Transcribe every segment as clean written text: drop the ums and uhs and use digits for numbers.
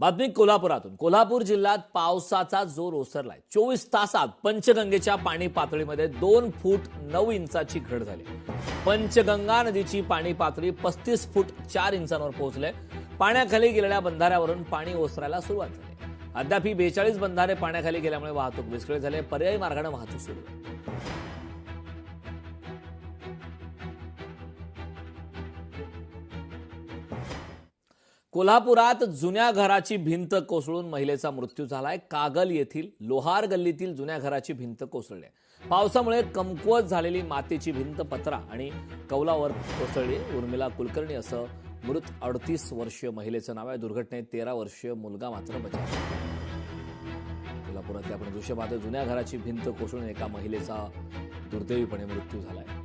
बातमी कोल्हापुरातून। कोल्हापूर जिल्ह्यात पावसाचा जोर ओसरलाय। 24 तासात पंचगंगेच्या पाणी पातळीमध्ये 2 फूट 9 इंचाची घट झाली। पंचगंगा नदीची पाणी पातळी 35 फूट 4 इंचांवर पोहोचले। पाण्याखाली गेलेल्या बंधाऱ्यावरून पाणी ओसरायला सुरुवात झाली। अद्याप 42 बंधारे पाण्याखाली गेल्यामुळे वाहतूक विस्कळीत झाली। पर्यायी मार्गाने वाहतूक सुरू आहे। कोल्हापुरात जुन्या घराची भिंत कोसळून महिलेचा मृत्यू झालाय। कागल येथील लोहार गल्लीतील जुन्या घराची भिंत कोसळली। पावसामुळे कमकुवत झालेली मातीची भिंत पत्रा आणि कौलावर कोसळली। उर्मिला कुलकर्णी असं मृत 38 वर्षीय महिलेचं नाव आहे। दुर्घटनेत 13 वर्षीय मुलगा मात्र बचावला। कोल्हापुरातल्या आपण दृश्य पाहतोय। जुन्या घराची भिंत कोसळून एका महिलेचा दुर्दैवीपणे मृत्यू झालाय।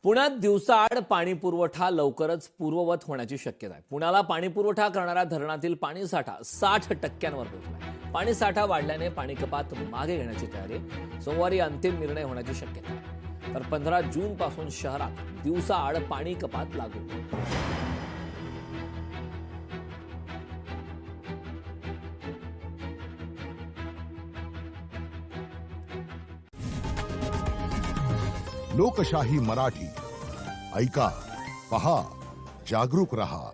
पुण्यात दिवसाआड पाणी पुरवठा लवकरच पूर्ववत होण्याची शक्यता आहे। पुण्याला पाणी पुरवठा करणाऱ्या धरणातील पाणीसाठा 60% पोहोचला। पाणीसाठा वाढल्याने पाणी कपात मागे घेण्याची तयारी। सोमवारी अंतिम निर्णय होण्याची शक्यता आहे। तर 15 जून पासून शहरात दिवसाआड पाणी कपात लागू होईल। लोकशाही मराठी ऐका, पहा, जागरूक रहा।